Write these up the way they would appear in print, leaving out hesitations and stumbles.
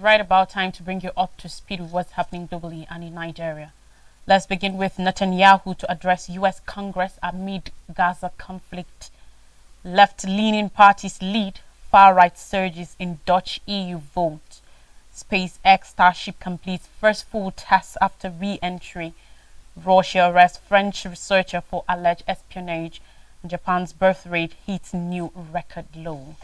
right about time to bring you up to speed with what's happening globally and in Nigeria. Let's begin with Netanyahu to address U.S. Congress amid Gaza conflict. Left-leaning parties lead, far-right surges in Dutch EU vote. SpaceX Starship completes first full test after re-entry. Russia arrests French researcher for alleged espionage. Japan's birth rate hits new record low.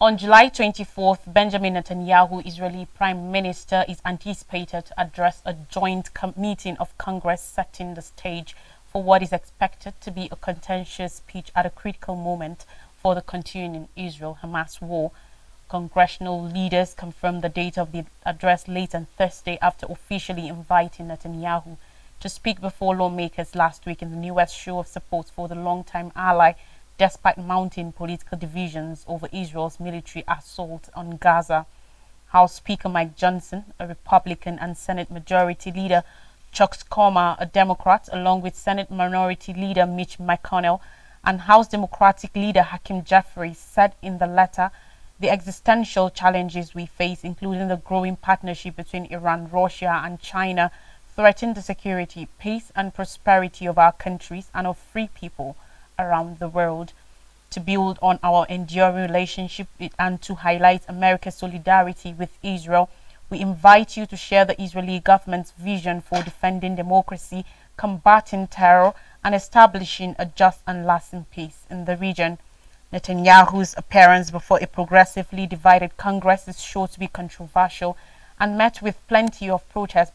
On July 24th, Benjamin Netanyahu, Israeli Prime Minister, is anticipated to address a joint meeting of Congress, setting the stage for what is expected to be a contentious speech at a critical moment for the continuing Israel-Hamas war. Congressional leaders confirmed the date of the address late on Thursday after officially inviting Netanyahu to speak before lawmakers last week in the newest show of support for the longtime ally, despite mounting political divisions over Israel's military assault on Gaza. House Speaker Mike Johnson, a Republican, and Senate Majority Leader Chuck Schumer, a Democrat, along with Senate Minority Leader Mitch McConnell and House Democratic Leader Hakeem Jeffries, said in the letter, the existential challenges we face, including the growing partnership between Iran, Russia, and China, threaten the security, peace, and prosperity of our countries and of free people around the world. To build on our enduring relationship and to highlight America's solidarity with Israel, we invite you to share the Israeli government's vision for defending democracy, combating terror, and establishing a just and lasting peace in the region. Netanyahu's appearance before a progressively divided Congress is sure to be controversial and met with plenty of protest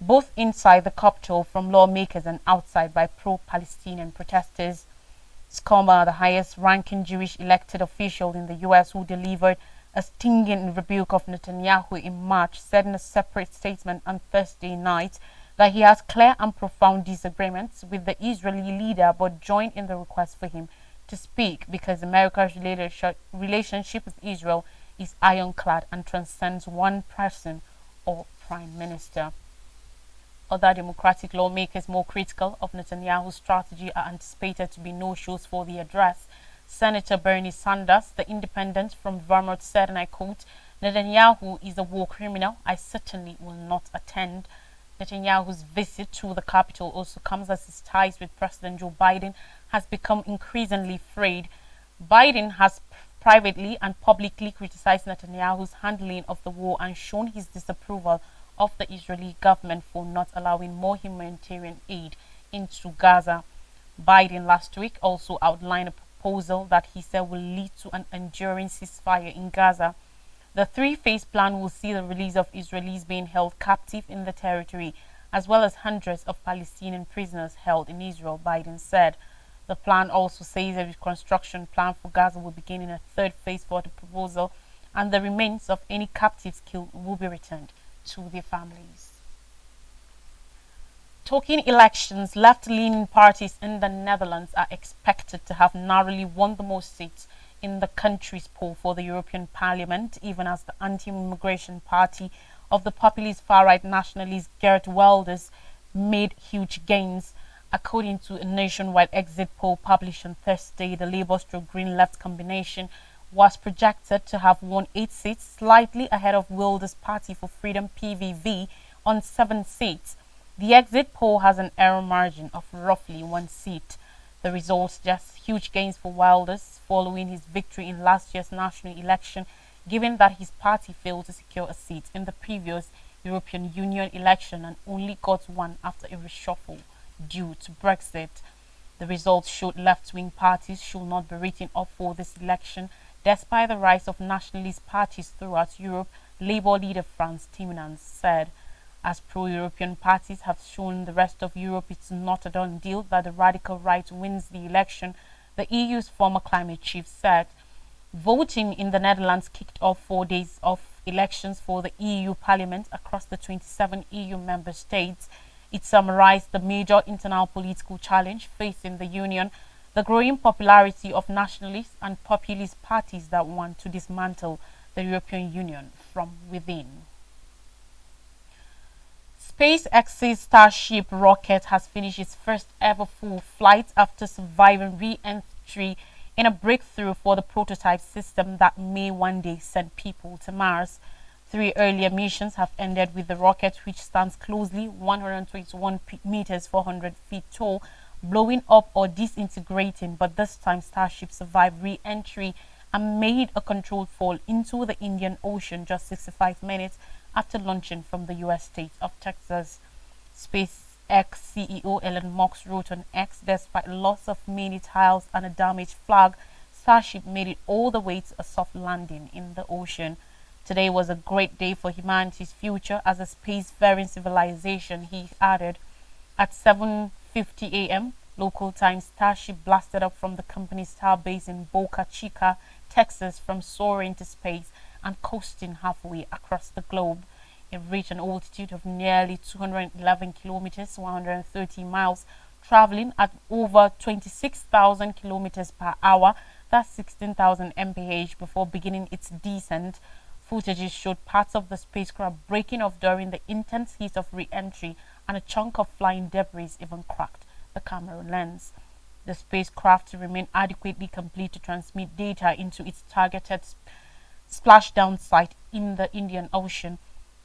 both inside the capital from lawmakers and outside by pro-Palestinian protesters. Schumer, the highest-ranking Jewish elected official in the U.S. who delivered a stinging rebuke of Netanyahu in March, said in a separate statement on Thursday night that he has clear and profound disagreements with the Israeli leader but joined in the request for him to speak because America's relationship with Israel is ironclad and transcends one person or prime minister. Other Democratic lawmakers more critical of Netanyahu's strategy are anticipated to be no-shows for the address. Senator Bernie Sanders, the independent from Vermont, said, and I quote, Netanyahu is a war criminal. I certainly will not attend. Netanyahu's visit to the capital also comes as his ties with President Joe Biden has become increasingly frayed. Biden has privately and publicly criticized Netanyahu's handling of the war and shown his disapproval of the Israeli government for not allowing more humanitarian aid into Gaza. Biden last week also outlined a proposal that he said will lead to an enduring ceasefire in Gaza. The three-phase plan will see the release of Israelis being held captive in the territory, as well as hundreds of Palestinian prisoners held in Israel, Biden said. The plan also says a reconstruction plan for Gaza will begin in a third phase for the proposal, and the remains of any captives killed will be returned to their families. Talking elections, left-leaning parties in the Netherlands are expected to have narrowly won the most seats in the country's poll for the European Parliament, even as the anti-immigration party of the populist far-right nationalist Geert Wilders made huge gains. According to a nationwide exit poll published on Thursday, the Labour-Green Left combination was projected to have won 8 seats, slightly ahead of Wilders' Party for Freedom PVV on 7 seats. The exit poll has an error margin of roughly 1 seat. The results suggest huge gains for Wilders following his victory in last year's national election, given that his party failed to secure a seat in the previous European Union election and only got one after a reshuffle due to Brexit. The results showed left-wing parties should not be written up for this election, despite the rise of nationalist parties throughout Europe, Labour leader Frans Timmermans said. As pro-European parties have shown the rest of Europe it's not a done deal that the radical right wins the election, the EU's former climate chief said. Voting in the Netherlands kicked off 4 days of elections for the EU Parliament across the 27 EU member states. It summarized the major internal political challenge facing the Union, the growing popularity of nationalist and populist parties that want to dismantle the European Union from within. SpaceX's Starship rocket has finished its first ever full flight after surviving re-entry in a breakthrough for the prototype system that may one day send people to Mars. 3 earlier missions have ended with the rocket, which stands closely 121 meters 400 feet tall, blowing up or disintegrating, but this time Starship survived re-entry and made a controlled fall into the Indian Ocean just 65 minutes after launching from the US state of Texas. SpaceX CEO Elon Musk wrote on X, despite loss of many tiles and a damaged flag, Starship made it all the way to a soft landing in the ocean. Today was a great day for humanity's future as a spacefaring civilization, he added. At 7:50 a.m. local time, Starship blasted up from the company's starbase in Boca Chica, Texas, from soaring to space and coasting halfway across the globe. It reached an altitude of nearly 211 kilometers, 130 miles, traveling at over 26,000 kilometers per hour, that's 16,000 mph, before beginning its descent. Footages showed parts of the spacecraft breaking off during the intense heat of re-entry, and a chunk of flying debris even cracked the camera lens. The spacecraft remained adequately complete to transmit data into its targeted splashdown site in the Indian Ocean.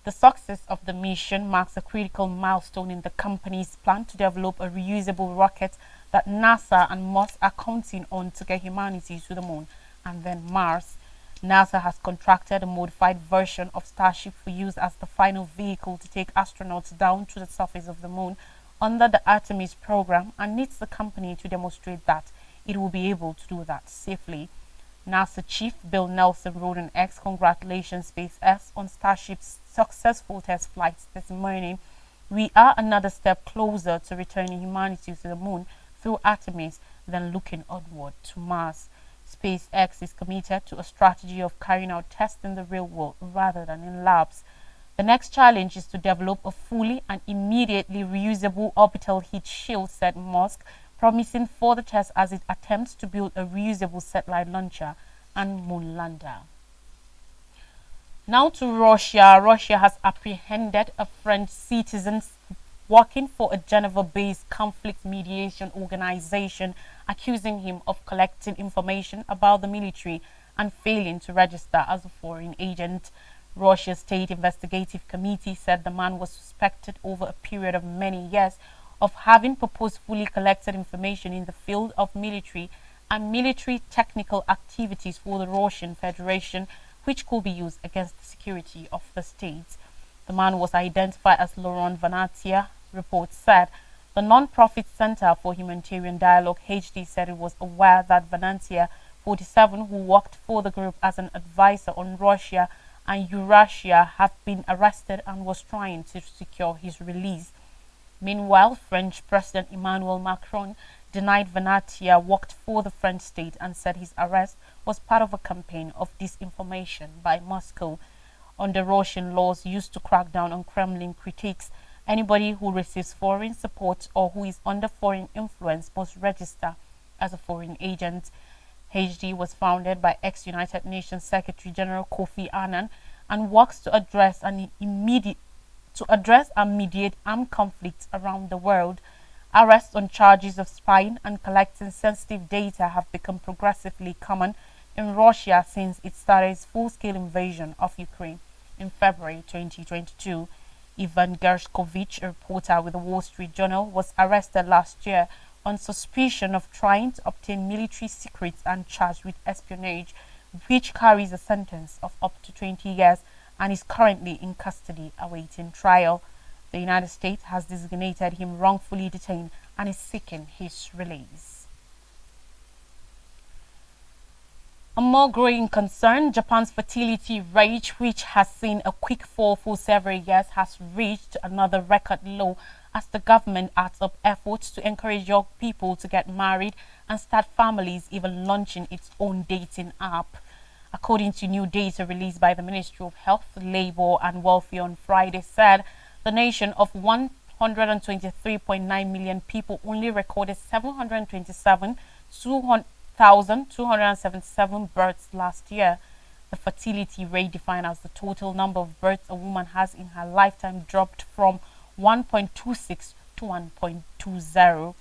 The success of the mission marks a critical milestone in the company's plan to develop a reusable rocket that NASA and Musk are counting on to get humanity to the moon and then Mars. NASA has contracted a modified version of Starship for use as the final vehicle to take astronauts down to the surface of the moon under the Artemis program, and needs the company to demonstrate that it will be able to do that safely. NASA Chief Bill Nelson wrote on X, "Congratulations SpaceX on Starship's successful test flights this morning. We are another step closer to returning humanity to the moon through Artemis than looking onward to Mars." SpaceX is committed to a strategy of carrying out tests in the real world rather than in labs. The next challenge is to develop a fully and immediately reusable orbital heat shield, said Musk, promising further tests as it attempts to build a reusable satellite launcher and moon lander. Now to Russia. Russia has apprehended a French citizen working for a Geneva-based conflict mediation organization, accusing him of collecting information about the military and failing to register as a foreign agent. Russia's State Investigative Committee said the man was suspected over a period of many years of having purposefully collected information in the field of military and military technical activities for the Russian Federation, which could be used against the security of the state. The man was identified as Laurent Vanatia, reports said. The non-profit Center for Humanitarian Dialogue HD said it was aware that Vanatia, 47, who worked for the group as an advisor on Russia and Eurasia, had been arrested and was trying to secure his release. Meanwhile, French President Emmanuel Macron denied Vanatia worked for the French state and said his arrest was part of a campaign of disinformation by Moscow. Under Russian laws used to crack down on Kremlin critiques, anybody who receives foreign support or who is under foreign influence must register as a foreign agent. HD was founded by ex-United Nations Secretary General Kofi Annan and works to address and mediate armed conflicts around the world. Arrests on charges of spying and collecting sensitive data have become progressively common in Russia since it started its full-scale invasion of Ukraine in February 2022. Ivan Gershkovich, a reporter with the Wall Street Journal, was arrested last year on suspicion of trying to obtain military secrets and charged with espionage, which carries a sentence of up to 20 years and is currently in custody awaiting trial. The United States has designated him wrongfully detained and is seeking his release. A more growing concern, Japan's fertility rate, which has seen a quick fall for several years, has reached another record low as the government adds up efforts to encourage young people to get married and start families, even launching its own dating app. According to new data released by the Ministry of Health, Labor and Welfare on Friday, said the nation of 123.9 million people only recorded 727,277 births last year. The fertility rate, defined as the total number of births a woman has in her lifetime, dropped from 1.26 to 1.20.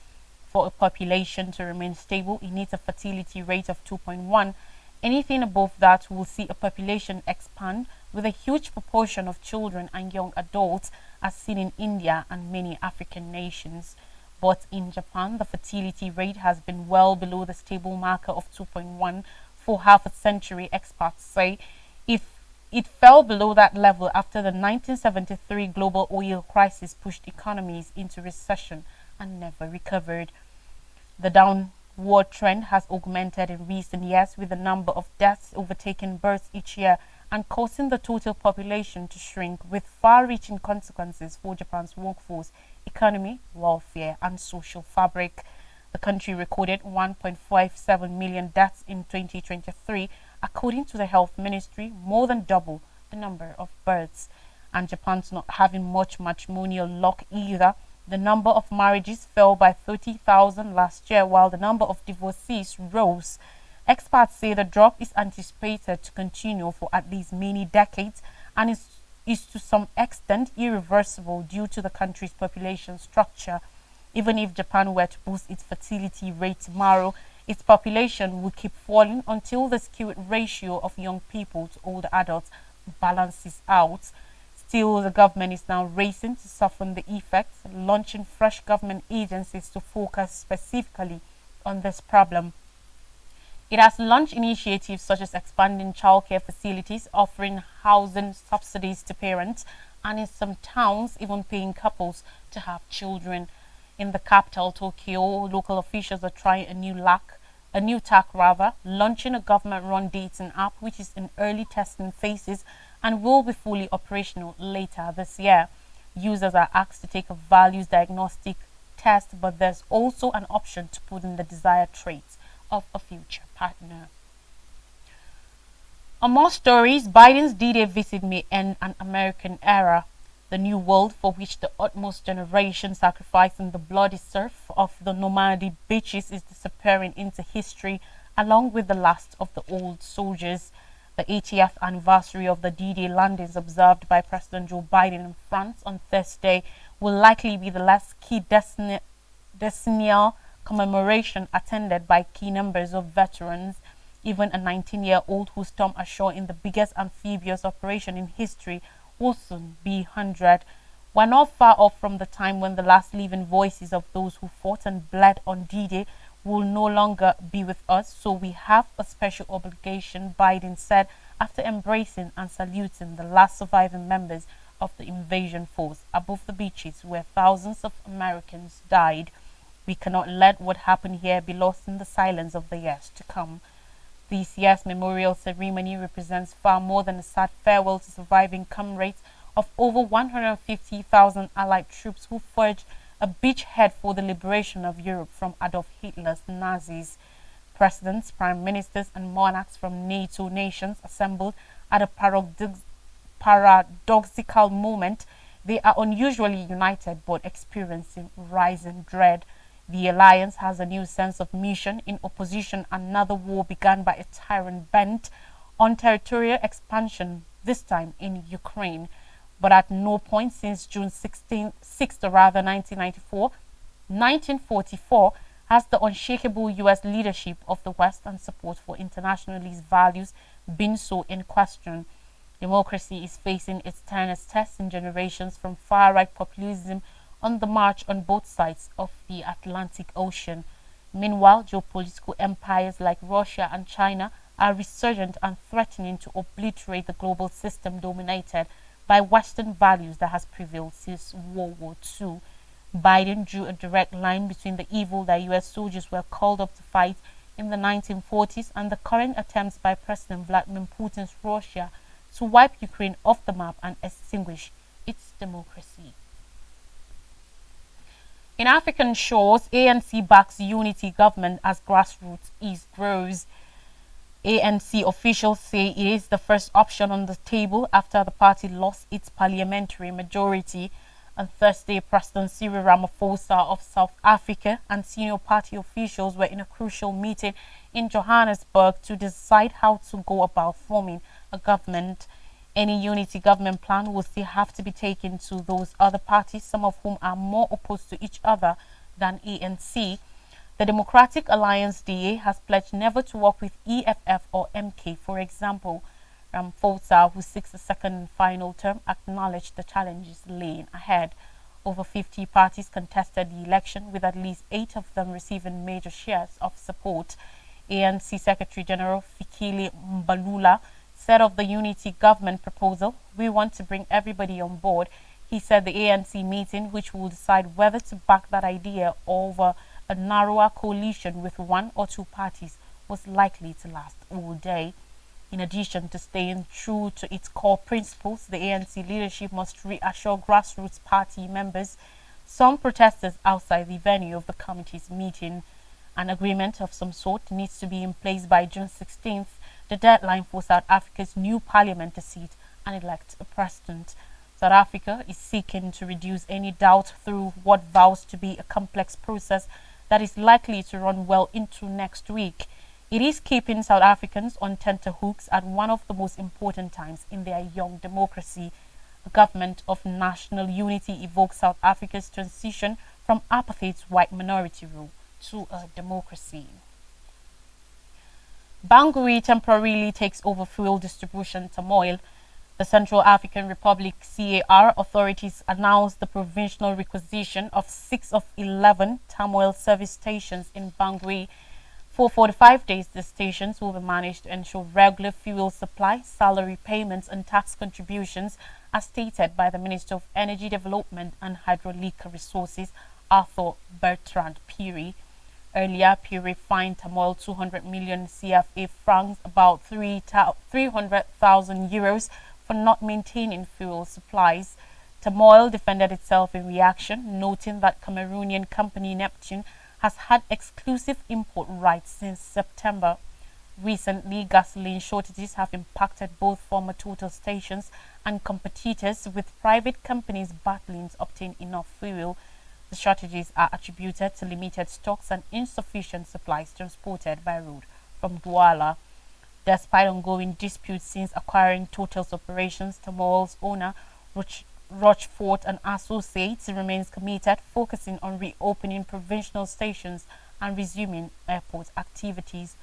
For a population to remain stable, it needs a fertility rate of 2.1. Anything above that will see a population expand with a huge proportion of children and young adults as seen in India and many African nations. But in Japan, the fertility rate has been well below the stable marker of 2.1 for half a century, experts say. If it fell below that level after the 1973 global oil crisis pushed economies into recession and never recovered. The downward trend has augmented in recent years, with the number of deaths overtaking births each year and causing the total population to shrink, with far-reaching consequences for Japan's workforce, economy, welfare, and social fabric. The country recorded 1.57 million deaths in 2023, according to the health ministry, more than double the number of births. And Japan's not having much matrimonial luck either. The number of marriages fell by 30,000 last year, while the number of divorcees rose. Experts say the drop is anticipated to continue for at least many decades and is to some extent irreversible due to the country's population structure. Even if Japan were to boost its fertility rate tomorrow, its population will keep falling until the skewed ratio of young people to older adults balances out. Still, the government is now racing to soften the effects, launching fresh government agencies to focus specifically on this problem. It has launched initiatives such as expanding childcare facilities, offering housing subsidies to parents, and in some towns, even paying couples to have children. In the capital, Tokyo, local officials are trying a new tack, launching a government-run dating app which is in early testing phases and will be fully operational later this year. Users are asked to take a values diagnostic test, but there's also an option to put in the desired traits of a future partner. On more stories, Biden's D-Day visit may end an American era. The new world for which the utmost generation sacrificing the bloody surf of the Normandy beaches is disappearing into history, along with the last of the old soldiers. The 80th anniversary of the D-Day landings observed by President Joe Biden in France on Thursday will likely be the last key decennial commemoration attended by key numbers of veterans. Even a 19-year-old who stormed ashore in the biggest amphibious operation in history will soon be 100. We're not far off from the time when the last living voices of those who fought and bled on D-Day will no longer be with us, so we have a special obligation, Biden said after embracing and saluting the last surviving members of the invasion force above the beaches where thousands of Americans died. We cannot let what happened here be lost in the silence of the years to come. This year's memorial ceremony represents far more than a sad farewell to surviving comrades of over 150,000 Allied troops who forged a beachhead for the liberation of Europe from Adolf Hitler's Nazis. Presidents, prime ministers, and monarchs from NATO nations assembled at a paradoxical moment. They are unusually united but experiencing rising dread. The alliance has a new sense of mission in opposition to another war begun by a tyrant bent on territorial expansion, this time in Ukraine. But at no point since June 1944, has the unshakable U.S. leadership of the West and support for internationalist values been so in question. Democracy is facing its sternest test in generations from far-right populism on the march on both sides of the Atlantic Ocean. Meanwhile, geopolitical empires like Russia and China are resurgent and threatening to obliterate the global system dominated by Western values that has prevailed since World War II. Biden drew a direct line between the evil that U.S. soldiers were called up to fight in the 1940s and the current attempts by President Vladimir Putin's Russia to wipe Ukraine off the map and extinguish its democracy. In African shores, ANC backs unity government as grassroots ease grows. ANC officials say it is the first option on the table after the party lost its parliamentary majority. On Thursday, President Cyril Ramaphosa of South Africa and senior party officials were in a crucial meeting in Johannesburg to decide how to go about forming a government. Any unity government plan will still have to be taken to those other parties, some of whom are more opposed to each other than ANC. The Democratic Alliance DA has pledged never to work with EFF or MK, for example. Ramaphosa, who seeks a second and final term, acknowledged the challenges laying ahead. Over 50 parties contested the election, with at least 8 of them receiving major shares of support. ANC Secretary General Fikile Mbalula said of the unity government proposal, "We want to bring everybody on board." He said the ANC meeting, which will decide whether to back that idea over a narrower coalition with 1 or 2 parties, was likely to last all day. In addition to staying true to its core principles, the ANC leadership must reassure grassroots party members. Some protesters outside the venue of the committee's meeting. An agreement of some sort needs to be in place by June 16th, the deadline for South Africa's new parliament to seat and elect a president. South Africa is seeking to reduce any doubt through what vows to be a complex process that is likely to run well into next week. It is keeping South Africans on tenterhooks at one of the most important times in their young democracy. A government of national unity evokes South Africa's transition from apartheid's white minority rule to a democracy. Bangui temporarily takes over fuel distribution turmoil. The Central African Republic CAR authorities announced the provisional requisition of 6 of 11 turmoil service stations in Bangui. For 45 days, the stations will be managed to ensure regular fuel supply, salary payments and tax contributions, as stated by the Minister of Energy Development and Hydraulic Resources, Arthur Bertrand Piri. Earlier, Piri fined Tamoil 200 million CFA francs, about 300,000 euros, for not maintaining fuel supplies. Tamoil defended itself in reaction, noting that Cameroonian company Neptune has had exclusive import rights since September. Recently, gasoline shortages have impacted both former Total stations and competitors, with private companies battling to obtain enough fuel. The shortages are attributed to limited stocks and insufficient supplies transported by road from Douala. Despite ongoing disputes since acquiring Total's operations, Tamoil's owner, Rochefort and Associates, remains committed, focusing on reopening provincial stations and resuming airport activities.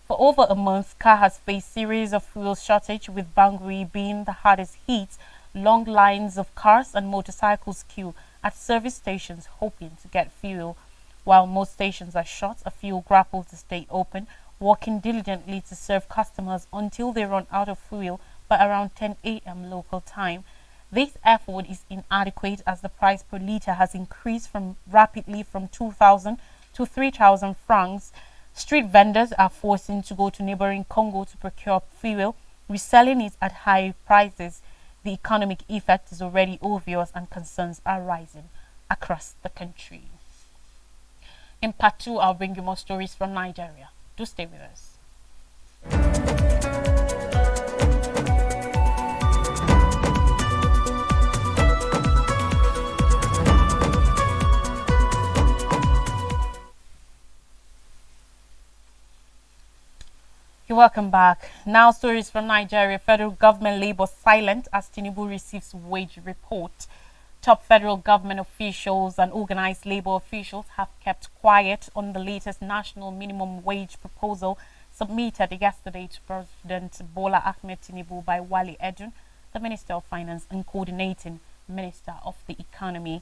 For over a month, CAR has faced a series of fuel shortage, with Bangui being the hardest hit. Long lines of cars and motorcycles queue at service stations hoping to get fuel. While most stations are shut, a few grapple to stay open, working diligently to serve customers until they run out of fuel by around 10 a.m. local time. This effort is inadequate as the price per litre has increased rapidly from 2,000 to 3,000 francs. Street vendors are forcing to go to neighboring Congo to procure fuel, reselling it at high prices. The economic effect is already obvious and concerns are rising across the country. In part 2, I'll bring you more stories from Nigeria. Do stay with us. Welcome back. Now, stories from Nigeria. Federal government labor silent as Tinubu receives wage report. Top federal government officials and organized labor officials have kept quiet on the latest national minimum wage proposal submitted yesterday to President Bola Ahmed Tinubu by Wale Edun, the Minister of Finance and Coordinating Minister of the Economy.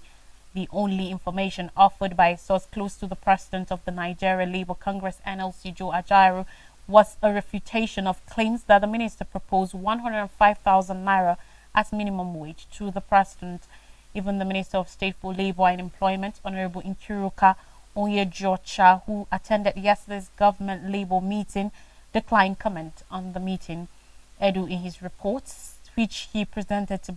The only information offered by a source close to the President of the Nigeria Labour Congress, NLC, Joe Ajaero, was a refutation of claims that the minister proposed 105,000 naira as minimum wage to the president. Even the Minister of State for Labour and Employment, Honorable Nkiruka Onyejocha, who attended yesterday's government labour meeting, declined comment on the meeting. Edu, in his reports, which he presented to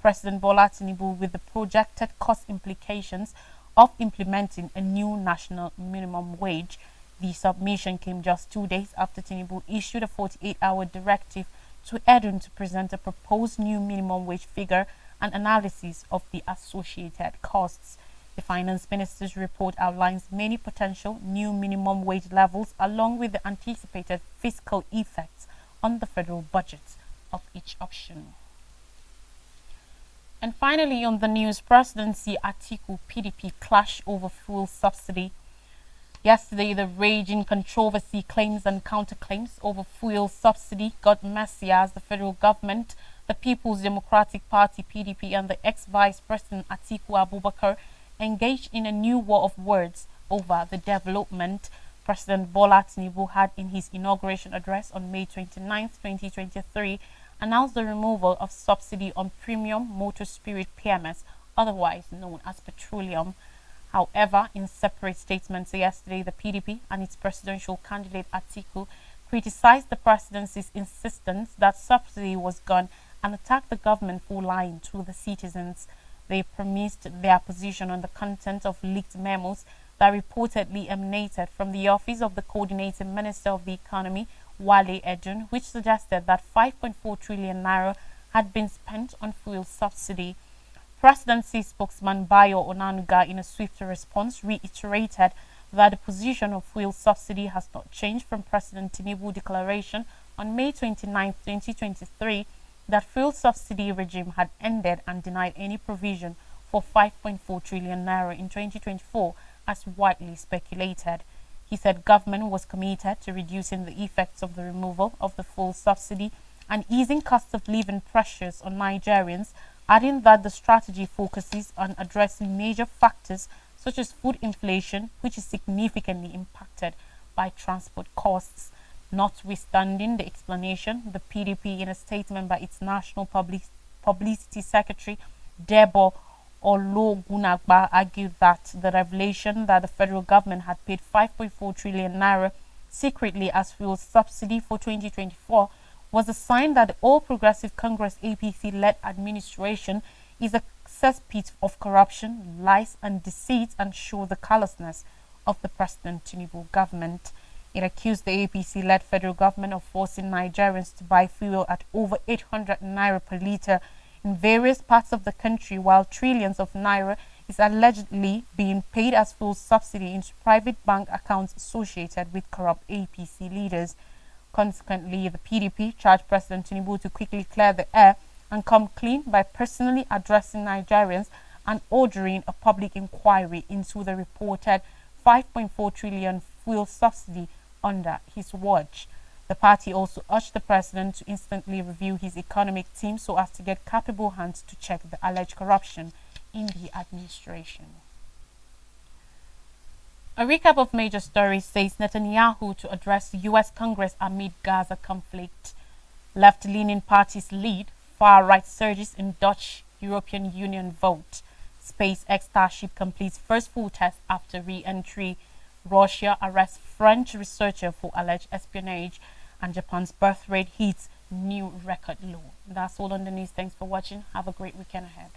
President Bola Tinubu with the projected cost implications of implementing a new national minimum wage. The submission came just 2 days after Tinubu issued a 48-hour directive to Edun to present a proposed new minimum wage figure and analysis of the associated costs. The Finance Minister's report outlines many potential new minimum wage levels along with the anticipated fiscal effects on the federal budget of each option. And finally, on the news, Presidency Atiku PDP clash over fuel subsidy. Yesterday, the raging controversy, claims and counterclaims over fuel subsidy got messy as the federal government, the People's Democratic Party (PDP) and the ex-Vice President Atiku Abubakar engaged in a new war of words over the development President Bola Tinubu had in his inauguration address on May 29, 2023, announced the removal of subsidy on premium motor spirit PMS, otherwise known as petroleum. However, in separate statements yesterday, the PDP and its presidential candidate Atiku criticized the presidency's insistence that subsidy was gone and attacked the government for lying to the citizens. They premised their position on the content of leaked memos that reportedly emanated from the office of the coordinating Minister of the Economy, Wale Edun, which suggested that 5.4 trillion naira had been spent on fuel subsidy. Presidency spokesman Bayo Onanuga, in a swift response, reiterated that the position of fuel subsidy has not changed from President Tinubu's declaration on May 29, 2023, that fuel subsidy regime had ended and denied any provision for 5.4 trillion naira in 2024, as widely speculated. He said government was committed to reducing the effects of the removal of the fuel subsidy and easing cost of living pressures on Nigerians, adding that the strategy focuses on addressing major factors such as food inflation, which is significantly impacted by transport costs. Notwithstanding the explanation, the PDP, in a statement by its National Publicity Secretary, Debo Ologunagba, argued that the revelation that the federal government had paid 5.4 trillion naira secretly as fuel subsidy for 2024 was a sign that the All Progressive Congress APC-led administration is a cesspit of corruption, lies and deceit, and show the callousness of the President Tinubu government. It accused the APC-led federal government of forcing Nigerians to buy fuel at over 800 naira per litre in various parts of the country, while trillions of naira is allegedly being paid as fuel subsidy into private bank accounts associated with corrupt APC leaders. Consequently, the PDP charged President Tinubu to quickly clear the air and come clean by personally addressing Nigerians and ordering a public inquiry into the reported 5.4 trillion fuel subsidy under his watch. The party also urged the president to instantly review his economic team so as to get capable hands to check the alleged corruption in the administration. A recap of major stories says Netanyahu to address U.S. Congress amid Gaza conflict. Left-leaning parties lead, far-right surges in Dutch European Union vote. SpaceX Starship completes first full test after re-entry. Russia arrests French researcher for alleged espionage. And Japan's birth rate hits new record low. That's all on the news. Thanks for watching. Have a great weekend ahead.